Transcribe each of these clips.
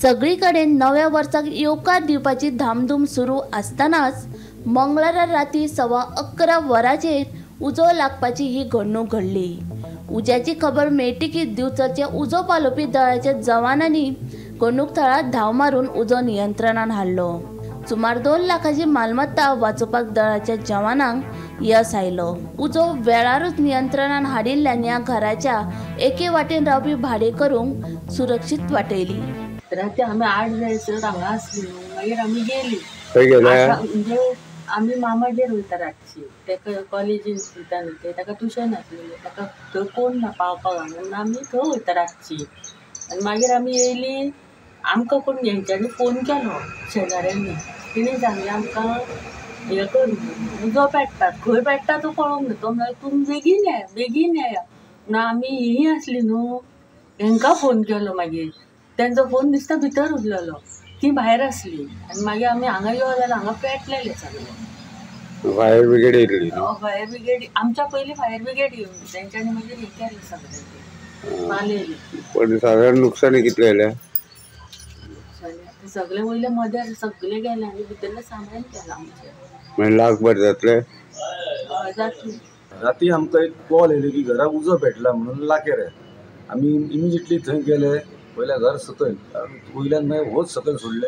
सगळीकडे नव्या वर्साक येवकार दिवपाची धामधूम सुरू असतानाच मंगळारा राती 11:15 वरांचेर उजो लागपाची ही घडणूक घडली। उज्याची खबर मेळटी की दिवचलचे उजो पालोवपी दळाच्या जवानांनी घडणूक थळार धांव मारून उजो नियंत्रणात हाडलो। सुमार 2 लाखाची मालमत्ता वाचोवपाक दळाच्या जवानांक यश आयलो। उजो वेळारूच नियंत्रणात हाडिल्ल्यान ह्या घराच्या एके वाटेन रावपी भाडेकरूंक सुरक्षीत वाटयली। राती आमी 8 जायसर हांगा आसली न्हू, मागीर आमी गेली। खंय गेले? म्हणजे आमी मामागेर वयता रातची, तेका कॉलेजीन वयता न्हू ते, ताका ट्युशन आसलेलें, ताका थंय कोण ना पावपाक म्हणून आमी थंय वयता रातची। आनी मागीर आमी येयली, आमकां कोण हेंच्यांनी फोन केलो शेजाऱ्यांनी, तेणी सांगलें आमकां हें कर उजो पेट्टात, खंय पेट्टा तो कळोंक ना। तो म्हणल्यार तुमी बेगीन येया म्हणून आमी हीं आसली न्हू, हेंकां फोन केलो। मागीर तेंचो फोन दिसता भितर उरलेलो, ती भायर आसली। आनी मागीर आमी हांगा यो जाल्यार हांगा पेटलेलें सगळें। फायर ब्रिगेड येयली? फायर ब्रिगेड आमच्या पयलीं फायर ब्रिगेड येवन तेंच्यांनी मागीर हें केलें सगळें पालयलें। पण साधारण नुकसानी कितलें जालें? सगळे वयले मदेर सगळे गेले आनी भितरलें सामान केलां आमचें। म्हणजे लाखभर जातले? जातली। राती आमकां एक कॉल येयलो की घराक उजो पेटला म्हणून लाकेर आहे। आमी इमिजिएटली थंय गेले, पयल्या घर सकयल, वयल्यान मागीर होच सकयल सोडले,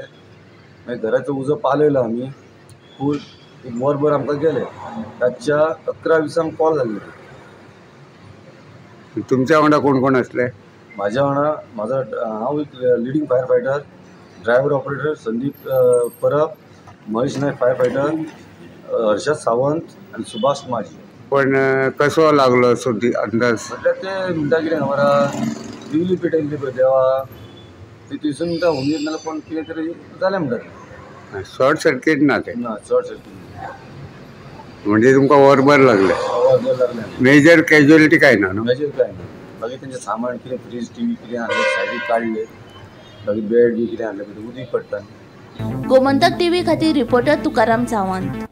मागीर घराचो उजो पालयलो आमी फूल। एक वरभर आमकां गेले, रातच्या 11:20 कॉल जाल्ले। तुमच्या वांगडा कोण कोण असले? म्हाज्या वांगडा हांव एक leading fire fighter, driver operator Sandeep Parab, Mahesh Naik fire fighter, Harshad Sawant आणि सुभाष माझी। पण कसो लागलो असो अंदाज? म्हटल्यार ते म्हणटा कितें खबर आहा, दिवली पेटयल्ली पळय देवा, ती थंयसून म्हणटा हुंदीर नाल्यार पण कितें तरी जालें म्हणटा। शॉर्ट सर्किट ना ते? ना, शॉर्ट सर्किट। म्हणजे तुमकां वरभर लागले? वरभर लागले। मेजर कॅज्युअलिटी काय ना न्हू? मेजर काय ना। मागीर तेंचें सामान कितें फ्रीज टीव्ही कितें हाडलें सायडीक काडले, मागीर बेड बी कितें हाडलें उदीक पडटा। गोमंतक टीव्ही खातीर रिपोर्टर तुकाराम सावंत।